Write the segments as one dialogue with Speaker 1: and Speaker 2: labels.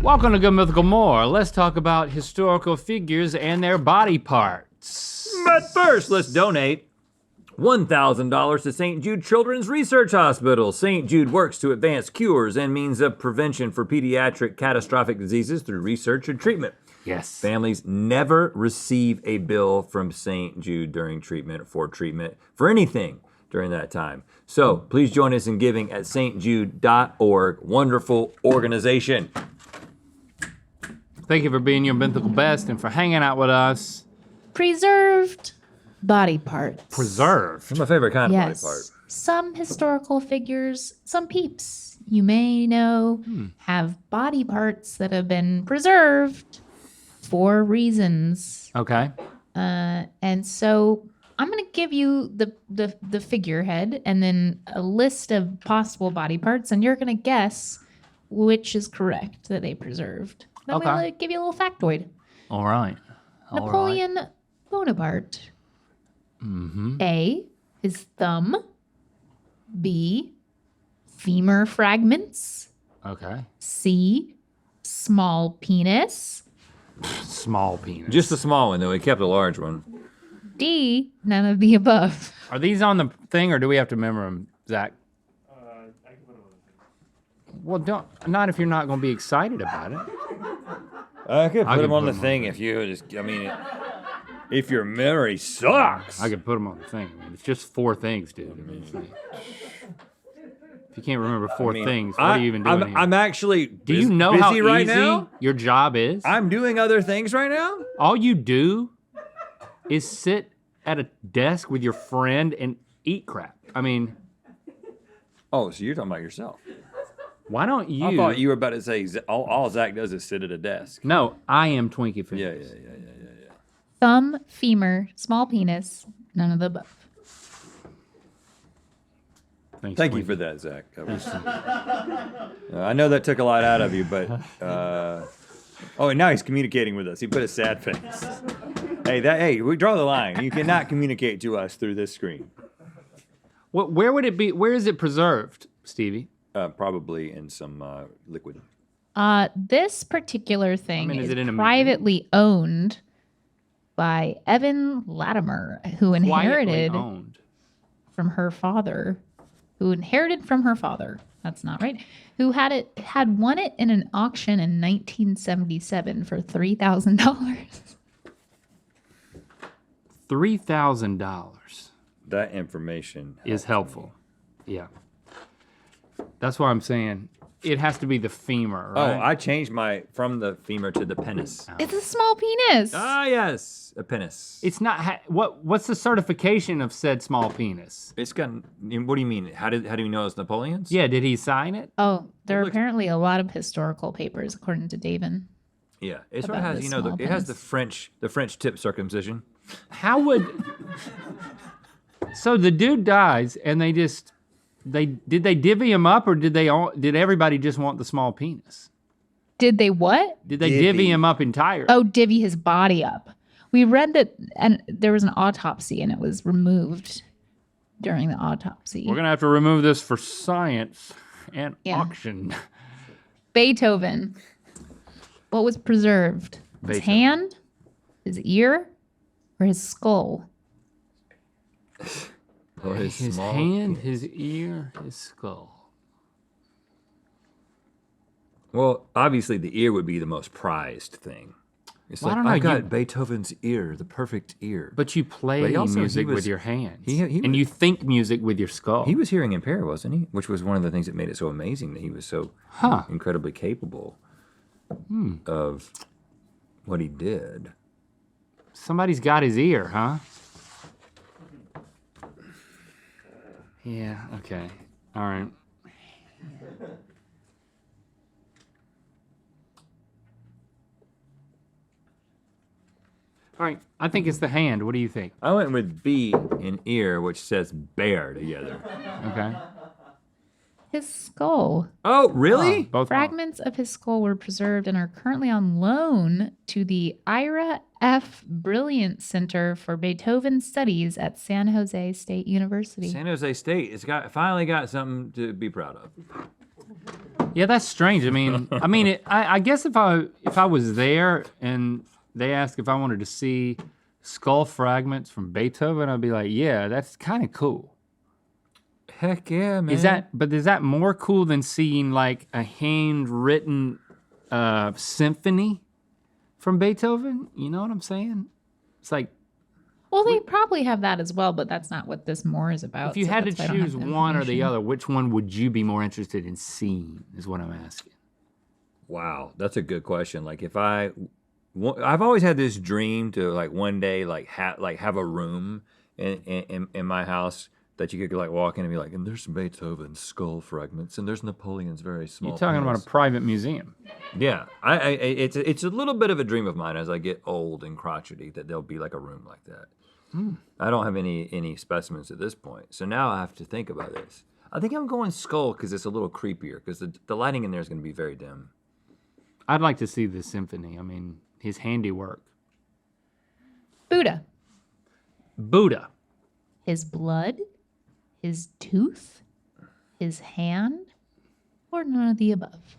Speaker 1: Welcome to Good Mythical More. Let's talk about historical figures and their body parts.
Speaker 2: But first, let's donate $1,000 to St. Jude Children's Research Hospital. St. Jude works to advance cures and means of prevention for pediatric catastrophic diseases through research and treatment.
Speaker 1: Yes.
Speaker 2: Families never receive a bill from St. Jude during treatment for anything during that time. So please join us in giving at stjude.org. Wonderful organization.
Speaker 1: Thank you for being your mythical best and for hanging out with us.
Speaker 3: Preserved body parts.
Speaker 1: Preserved.
Speaker 2: That's my favorite kind of
Speaker 3: Yes.
Speaker 2: body part.
Speaker 3: Some historical figures, some peeps you may know, have body parts that have been preserved for reasons.
Speaker 1: Okay.
Speaker 3: And so I'm going to give you the figurehead and then a list of possible body parts, and you're going to guess which is correct that they preserved. Then
Speaker 1: Okay.
Speaker 3: we'll give you a little factoid.
Speaker 1: All right.
Speaker 3: Napoleon Bonaparte. A, his thumb. B, femur fragments.
Speaker 1: Okay.
Speaker 3: C, small penis.
Speaker 1: Small penis.
Speaker 2: Just a small one, though. He kept a large one.
Speaker 3: D, none of the above.
Speaker 1: Are these on the thing or do we have to remember them, Zach?
Speaker 4: I can put them on the thing.
Speaker 1: Well, not if you're not going to be excited about it.
Speaker 2: I could
Speaker 1: I
Speaker 2: put
Speaker 1: can
Speaker 2: him on
Speaker 1: put
Speaker 2: the
Speaker 1: 'em on
Speaker 2: thing if you just, if your memory sucks.
Speaker 1: I could put them on the thing. I mean, it's just 4 things, dude. I mean, it's like, if you can't remember 4 things, what are you even doing here?
Speaker 2: I'm actually
Speaker 1: Do you know how
Speaker 2: busy right
Speaker 1: easy
Speaker 2: now.
Speaker 1: your job is?
Speaker 2: I'm doing other things right now.
Speaker 1: All you do is sit at a desk with your friend and eat crap. I mean,
Speaker 2: Oh, so you're talking about yourself.
Speaker 1: why don't you?
Speaker 2: I thought you were about to say all Zach does is sit at a desk.
Speaker 1: No, I am Twinkie Fingers.
Speaker 2: Yeah.
Speaker 3: Thumb, femur, small penis, none of the above.
Speaker 1: Thanks,
Speaker 2: Thank you
Speaker 1: Twinkie.
Speaker 2: for that, Zach. That was- I know that took a lot out of you, but oh, and now he's communicating with us. He put a sad face. Hey, we draw the line. You cannot communicate to us through this screen.
Speaker 1: Where would it be? Where is it preserved, Stevie?
Speaker 2: Probably in some liquid.
Speaker 3: This particular thing
Speaker 1: is
Speaker 3: is
Speaker 1: it in a museum?
Speaker 3: privately owned by Evan Latimer, who
Speaker 1: Quietly
Speaker 3: inherited
Speaker 1: owned.
Speaker 3: from her father. That's not right. Who had won it in an auction in 1977 for $3,000.
Speaker 1: $3,000
Speaker 2: That information
Speaker 1: is helpful. Yeah. That's why I'm saying it has to be the femur,
Speaker 2: Oh,
Speaker 1: right?
Speaker 2: I changed from the femur to the penis.
Speaker 3: It's a small penis.
Speaker 2: Ah, yes, a penis.
Speaker 1: It's not. What's the certification of said small penis?
Speaker 2: It's got. What do you mean? How do you know it's Napoleon's?
Speaker 1: Yeah, did he sign it?
Speaker 3: Oh, there are
Speaker 2: looks-
Speaker 3: apparently a lot of historical papers, according to Davin.
Speaker 2: Yeah. It sort of
Speaker 3: About
Speaker 2: has.
Speaker 3: the
Speaker 2: It
Speaker 3: small
Speaker 2: has the
Speaker 3: penis.
Speaker 2: French tip circumcision.
Speaker 1: How would? So the dude dies, and did they divvy him up, or did everybody just want the small penis?
Speaker 3: Did they what?
Speaker 1: Did they
Speaker 2: Divvy.
Speaker 1: divvy him up entirely?
Speaker 3: Oh, divvy his body up. We read that, and there was an autopsy, and it was removed during the autopsy.
Speaker 1: We're gonna have to remove this for science and
Speaker 3: Yeah.
Speaker 1: auction.
Speaker 3: Beethoven. What was preserved? His
Speaker 1: Beethoven.
Speaker 3: hand, his ear, or his skull?
Speaker 2: Or
Speaker 1: His hand, his ear, his skull.
Speaker 2: Well, obviously the ear would be the most prized thing. It's
Speaker 1: Well, I
Speaker 2: like,
Speaker 1: don't know,
Speaker 2: I've got
Speaker 1: you-
Speaker 2: Beethoven's ear, the perfect ear.
Speaker 1: But you play
Speaker 2: But he also-
Speaker 1: music
Speaker 2: he was-
Speaker 1: with your hands,
Speaker 2: he
Speaker 1: and
Speaker 2: was-
Speaker 1: you think music with your skull.
Speaker 2: He was hearing impaired, wasn't he? Which was one of the things that made it so amazing that he was so incredibly capable of what he did.
Speaker 1: Somebody's got his ear, huh? Yeah. Okay. All right. All right. I think it's the hand. What do you think?
Speaker 2: I went with B in ear, which says bear together.
Speaker 1: Okay.
Speaker 3: His skull.
Speaker 2: Oh, really?
Speaker 1: Both wrong.
Speaker 3: Fragments of his skull were preserved and are currently on loan to the Ira F. Brilliant Center for Beethoven Studies at San Jose State University.
Speaker 2: San Jose State has finally got something to be proud of.
Speaker 1: Yeah, that's strange. I guess if I was there and they asked if I wanted to see skull fragments from Beethoven, I'd be like, yeah, that's kind of cool.
Speaker 2: Heck yeah, man.
Speaker 1: Is that more cool than seeing like a handwritten symphony from Beethoven? You know what I'm saying? It's like,
Speaker 3: Well, they probably have that as well, but that's not what this more is about.
Speaker 1: if you
Speaker 3: so
Speaker 1: had to
Speaker 3: that's why I don't have
Speaker 1: choose
Speaker 3: the
Speaker 1: one or the
Speaker 3: information.
Speaker 1: other, which one would you be more interested in seeing? Is what I'm asking.
Speaker 2: Wow, that's a good question. Like I've always had this dream to like one day have a room in my house that you could like walk in and be like, and there's Beethoven's skull fragments, and there's Napoleon's very small.
Speaker 1: You're talking about
Speaker 2: penis."
Speaker 1: a private museum.
Speaker 2: Yeah, it's a little bit of a dream of mine as I get old and crotchety that there'll be like a room like that. I don't have any specimens at this point, so now I have to think about this. I think I'm going skull because it's a little creepier because the lighting in there is going to be very dim.
Speaker 1: I'd like to see the symphony. I mean, his handiwork.
Speaker 3: Buddha.
Speaker 1: Buddha.
Speaker 3: His blood, his tooth, his hand, or none of the above.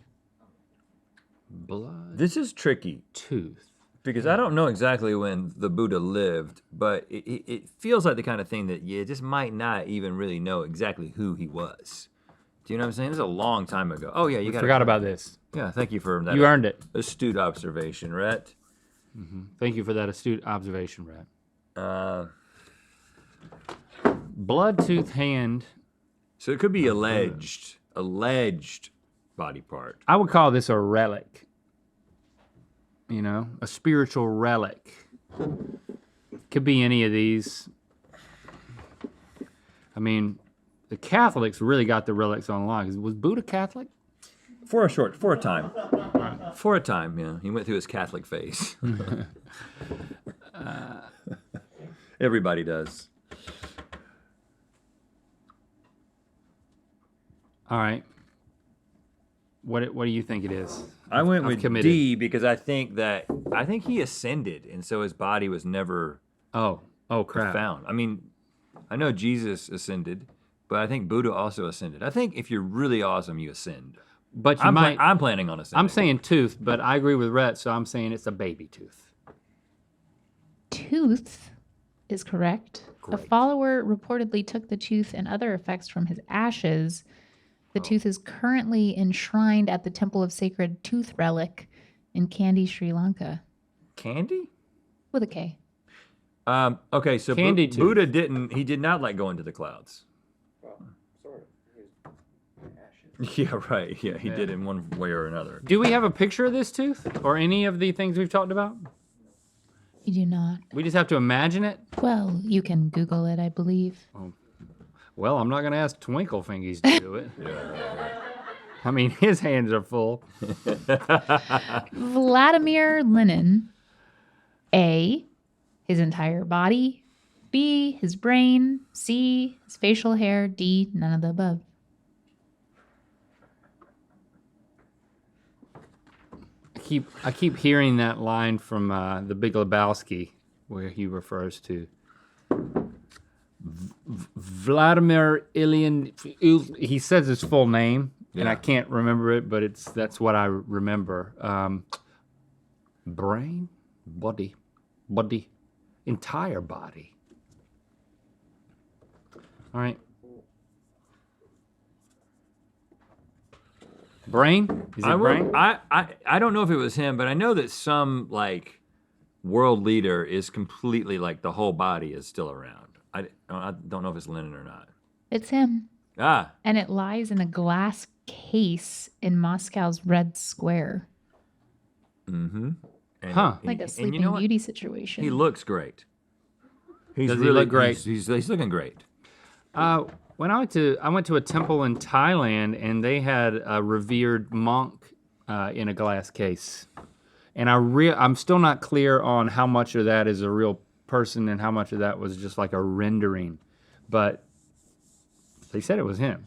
Speaker 1: Blood.
Speaker 2: This is tricky
Speaker 1: Tooth.
Speaker 2: because I don't know exactly when the Buddha lived, but it feels like the kind of thing that you just might not even really know exactly who he was. Do you know what I'm saying? This is a long time ago. Oh yeah, you got
Speaker 1: Forgot about this.
Speaker 2: Yeah, thank you for that.
Speaker 1: You earned it.
Speaker 2: Astute observation, Rhett.
Speaker 1: Thank you for that astute observation, Brad.
Speaker 2: Uh,
Speaker 1: Blood, tooth, hand.
Speaker 2: so it could be alleged body part.
Speaker 1: I would call this a relic. You know, a spiritual relic. Could be any of these. I mean, the Catholics really got the relics online. Was Buddha Catholic?
Speaker 2: For a time. For a time, yeah. He went through his Catholic phase. Everybody does.
Speaker 1: All right. What do you think it is?
Speaker 2: I went
Speaker 1: I'm
Speaker 2: with
Speaker 1: committed.
Speaker 2: D because I think he ascended, and so his body was never
Speaker 1: Oh crap.
Speaker 2: found. I mean, I know Jesus ascended, but I think Buddha also ascended. I think if you're really awesome, you ascend.
Speaker 1: But you
Speaker 2: I'm planning on ascending.
Speaker 1: I'm saying tooth, but I agree with Rhett, so I'm saying it's a baby tooth.
Speaker 3: Tooth is correct. A
Speaker 2: Great.
Speaker 3: follower reportedly took the tooth and other effects from his ashes. The tooth is currently enshrined at the Temple of Sacred Tooth Relic in Kandy, Sri Lanka.
Speaker 2: Candy?
Speaker 3: With a K.
Speaker 2: Okay, so
Speaker 1: Candy tooth.
Speaker 2: Buddha did not like go into the clouds.
Speaker 4: Well, sort of. Ashes.
Speaker 2: Yeah, right. Yeah, he did in one way or another.
Speaker 1: Do we have a picture of this tooth or any of the things we've talked about?
Speaker 3: You do not.
Speaker 1: We just have to imagine it?
Speaker 3: Well, you can Google it, I believe.
Speaker 1: Well, I'm not going to ask Twinkle Fingies to do it. I mean, his hands are full.
Speaker 3: Vladimir Lenin. A, his entire body. B, his brain. C, his facial hair. D, none of the above.
Speaker 1: I keep hearing that line from The Big Lebowski where he refers to Vladimir Ilyin. He says his full name, and I can't remember it, but that's what I remember. Brain, body, entire body. All right. Brain? Is it brain?
Speaker 2: I don't know if it was him, but I know that some like world leader is completely like the whole body is still around. I don't know if it's Lenin or not.
Speaker 3: It's him.
Speaker 2: Ah,
Speaker 3: And it lies in a glass case in Moscow's Red Square.
Speaker 2: and,
Speaker 1: Huh.
Speaker 3: Like a
Speaker 2: and
Speaker 3: Sleeping
Speaker 2: you know what?
Speaker 3: Beauty situation.
Speaker 2: He looks great.
Speaker 1: Does he look great?
Speaker 2: He's looking great.
Speaker 1: When I went to a temple in Thailand, and they had a revered monk in a glass case, and I'm still not clear on how much of that is a real person and how much of that was just like a rendering, but they said it was him,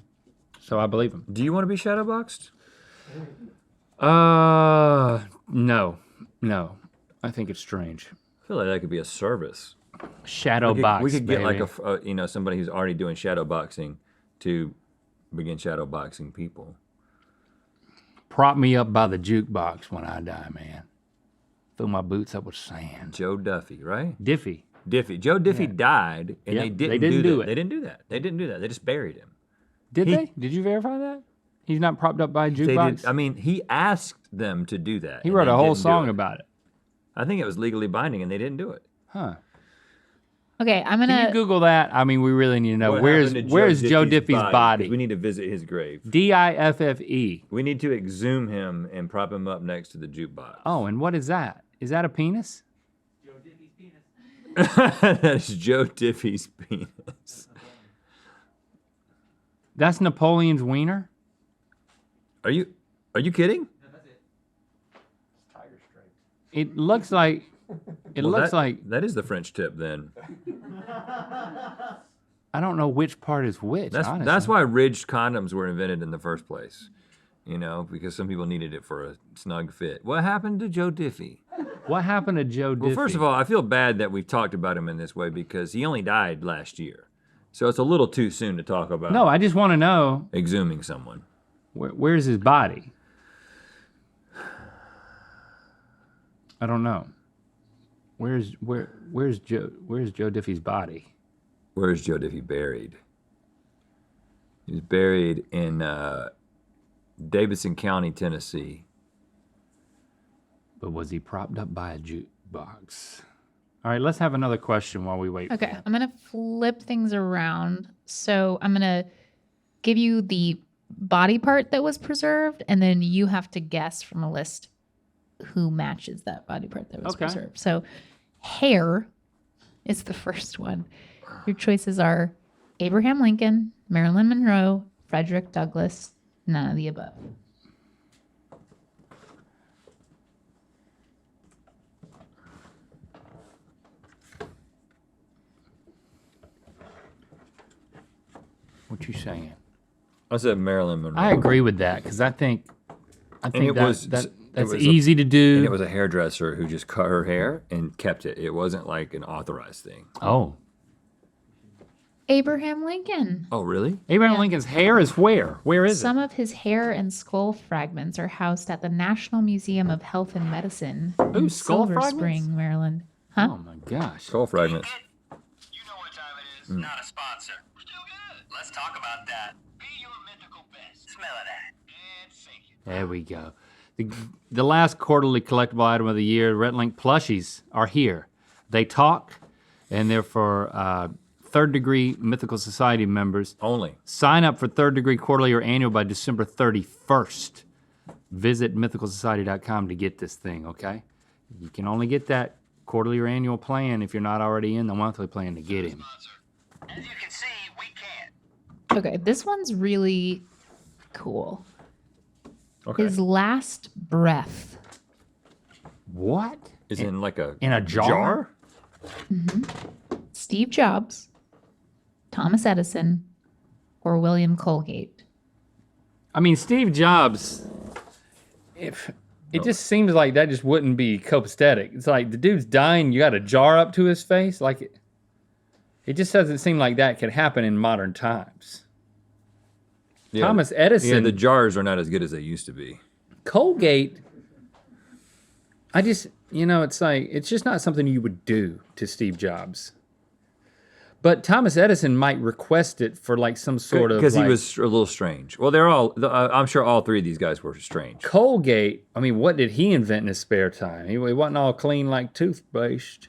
Speaker 1: so I believe him.
Speaker 2: Do you want to be shadowboxed?
Speaker 1: No, I think it's strange.
Speaker 2: I feel like that could be a service.
Speaker 1: Shadow box.
Speaker 2: We could get
Speaker 1: baby.
Speaker 2: like somebody who's already doing shadow boxing to begin shadow boxing people.
Speaker 1: prop me up by the jukebox when I die, man. Fill my boots up with sand.
Speaker 2: Joe Duffy, right?
Speaker 1: Diffie.
Speaker 2: Joe Diffie died, and
Speaker 1: Yep,
Speaker 2: they didn't,
Speaker 1: they didn't do
Speaker 2: that.
Speaker 1: it.
Speaker 2: They didn't do that. They didn't do that. They just buried him.
Speaker 1: Did they? Did you verify that? He's not propped up by a
Speaker 2: They
Speaker 1: jukebox?
Speaker 2: did, I mean, he asked them to do that.
Speaker 1: He
Speaker 2: and
Speaker 1: wrote
Speaker 2: they
Speaker 1: a whole
Speaker 2: didn't do
Speaker 1: song
Speaker 2: it.
Speaker 1: about it.
Speaker 2: I think it was legally binding, and they didn't do it.
Speaker 1: Huh.
Speaker 3: Okay, I'm
Speaker 1: Can
Speaker 3: gonna.
Speaker 1: you Google that? I mean, we really need to know.
Speaker 2: What
Speaker 1: Where's
Speaker 2: happened to
Speaker 1: Joe
Speaker 2: Diffie's
Speaker 1: Diffie's
Speaker 2: 'Cause
Speaker 1: body?
Speaker 2: We need to visit his grave.
Speaker 1: Difffe.
Speaker 2: We need to exhume him and prop him up next to the jukebox.
Speaker 1: Oh, and what is that? Is that a penis?
Speaker 2: That is Joe Diffie's penis.
Speaker 1: That's Napoleon's wiener?
Speaker 2: Are you kidding?
Speaker 4: Tiger stripe.
Speaker 1: It looks like
Speaker 2: that is the French tip then.
Speaker 1: I don't know which part is which, honestly.
Speaker 2: That's why ridged condoms were invented in the first place. You know, because some people needed it for a snug fit. What happened to Joe Diffie?
Speaker 1: What happened to Joe Diffie?
Speaker 2: Well, first of all, I feel bad that we've talked about him in this way because he only died last year. So it's a little too soon to talk about
Speaker 1: No, I just want to know
Speaker 2: exhuming someone.
Speaker 1: where's his body? I don't know. Where's Joe Diffie's body?
Speaker 2: Where's Joe Diffie buried? He's buried in Davidson County, Tennessee.
Speaker 1: But was he propped up by a jukebox? All right, let's have another question while we wait.
Speaker 3: Okay, I'm gonna flip things around. So I'm gonna give you the body part that was preserved, and then you have to guess from a list who matches that body part that was
Speaker 1: Okay.
Speaker 3: preserved. So hair is the first one. Your choices are Abraham Lincoln, Marilyn Monroe, Frederick Douglass, none of the above.
Speaker 1: What you saying?
Speaker 2: I said Marilyn Monroe.
Speaker 1: I agree with that because I think
Speaker 2: it was-
Speaker 1: that's
Speaker 2: it was
Speaker 1: easy to do.
Speaker 2: And it was a hairdresser who just cut her hair and kept it. It wasn't like an authorized thing.
Speaker 1: Oh,
Speaker 3: Abraham Lincoln.
Speaker 2: Oh, really?
Speaker 1: Abraham
Speaker 3: Yeah.
Speaker 1: Lincoln's hair is where? Where is
Speaker 3: Some of his hair and skull fragments are housed at the National Museum of Health and Medicine in
Speaker 1: skull
Speaker 3: Silver
Speaker 1: fragments?
Speaker 3: Spring, Maryland.
Speaker 1: it?
Speaker 3: Huh?
Speaker 1: Oh my gosh.
Speaker 2: Skull fragments.
Speaker 5: You know what time it is. Not a sponsor. We're still good. Let's talk about that. Be your mythical best. Smell of that. And fake it.
Speaker 1: There we go. The last quarterly collectible item of the year, Red Link plushies, are here. They talk, and they're for Third Degree Mythical Society members.
Speaker 2: Only.
Speaker 1: Sign up for Third Degree Quarterly or Annual by December 31st. Visit mythicalsociety.com to get this thing, okay? You can only get that quarterly or annual plan if you're not already in the monthly plan to get him.
Speaker 5: As you can see, we can't.
Speaker 3: Okay, this one's really cool.
Speaker 2: Okay.
Speaker 3: His last breath.
Speaker 1: What?
Speaker 2: Is in like a
Speaker 1: In a jar?
Speaker 3: Steve Jobs, Thomas Edison, or William Colgate?
Speaker 1: I mean, Steve Jobs, if it just seems like that just wouldn't be copacetic. It's like the dude's dying, you got a jar up to his face. Like it just doesn't seem like that could happen in modern times.
Speaker 2: Yeah.
Speaker 1: Thomas Edison,
Speaker 2: Yeah, the jars are not as good as they used to be.
Speaker 1: Colgate, I just, it's like, it's just not something you would do to Steve Jobs. But Thomas Edison might request it for like some sort of
Speaker 2: Because
Speaker 1: like,
Speaker 2: he was a little strange. Well, they're all. I'm sure all three of these guys were strange.
Speaker 1: Colgate, I mean, what did he invent in his spare time? He wasn't all clean like toothpaste.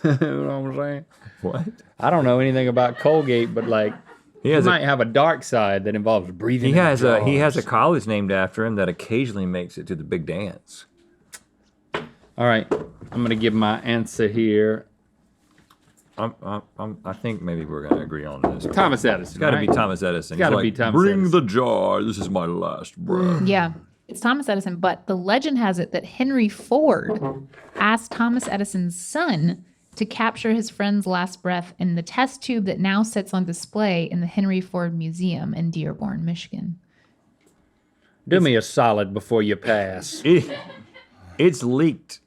Speaker 1: You know what I'm saying?
Speaker 2: What?
Speaker 1: I don't know anything about Colgate, but like,
Speaker 2: He
Speaker 1: he
Speaker 2: has
Speaker 1: might
Speaker 2: a
Speaker 1: have a dark side that involves breathing.
Speaker 2: he
Speaker 1: in
Speaker 2: has a
Speaker 1: jars.
Speaker 2: college named after him that occasionally makes it to the big dance.
Speaker 1: All right, I'm gonna give my answer here.
Speaker 2: I think maybe we're gonna agree on this.
Speaker 1: Thomas Edison.
Speaker 2: It's got to
Speaker 1: right?
Speaker 2: be Thomas Edison.
Speaker 1: gotta
Speaker 2: He's
Speaker 1: be
Speaker 2: like,
Speaker 1: Thomas
Speaker 2: Bring
Speaker 1: Edison."
Speaker 2: the jar. This is my last breath.
Speaker 3: Yeah, it's Thomas Edison, but the legend has it that Henry Ford asked Thomas Edison's son to capture his friend's last breath in the test tube that now sits on display in the Henry Ford Museum in Dearborn, Michigan.
Speaker 1: Do me a solid before you pass.
Speaker 2: It's leaked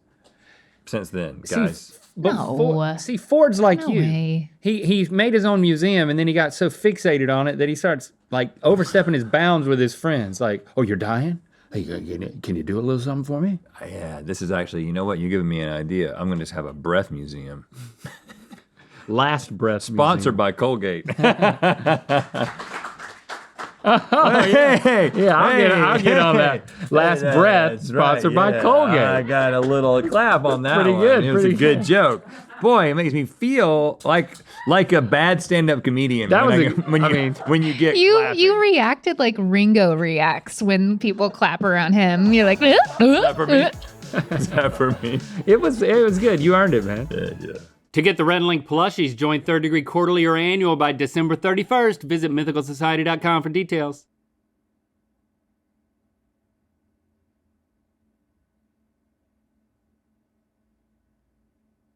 Speaker 2: since then, guys.
Speaker 1: But
Speaker 3: No.
Speaker 1: see, Ford's like
Speaker 3: No
Speaker 1: you.
Speaker 3: way.
Speaker 1: He made his own museum, and then he got so fixated on it that he starts like overstepping his bounds with his friends. Like, oh, you're dying? Hey, can you do a little something for me?
Speaker 2: Yeah, this is actually, you know what? You're giving me an idea. I'm gonna just have a breath museum.
Speaker 1: Last breath.
Speaker 2: Sponsored by Colgate.
Speaker 1: Oh, yeah.
Speaker 2: Hey,
Speaker 1: Yeah, I'll get on that. Last breath,
Speaker 2: That's
Speaker 1: sponsored
Speaker 2: right,
Speaker 1: by
Speaker 2: yeah.
Speaker 1: Colgate.
Speaker 2: I got a little clap on that
Speaker 1: Pretty
Speaker 2: one.
Speaker 1: good,
Speaker 2: It was
Speaker 1: pretty
Speaker 2: a good
Speaker 1: good.
Speaker 2: joke. Boy, it makes me feel like a bad stand-up comedian.
Speaker 1: That
Speaker 2: when
Speaker 1: was
Speaker 2: when you get
Speaker 3: You
Speaker 2: clapping.
Speaker 3: reacted like Ringo reacts when people clap around him. You're like,
Speaker 2: for me. Is that for me?
Speaker 1: It was good. You earned it, man.
Speaker 2: Yeah.
Speaker 1: To get the Red Link plushies, join Third Degree quarterly or annual by December 31st. Visit mythicalsociety.com for details.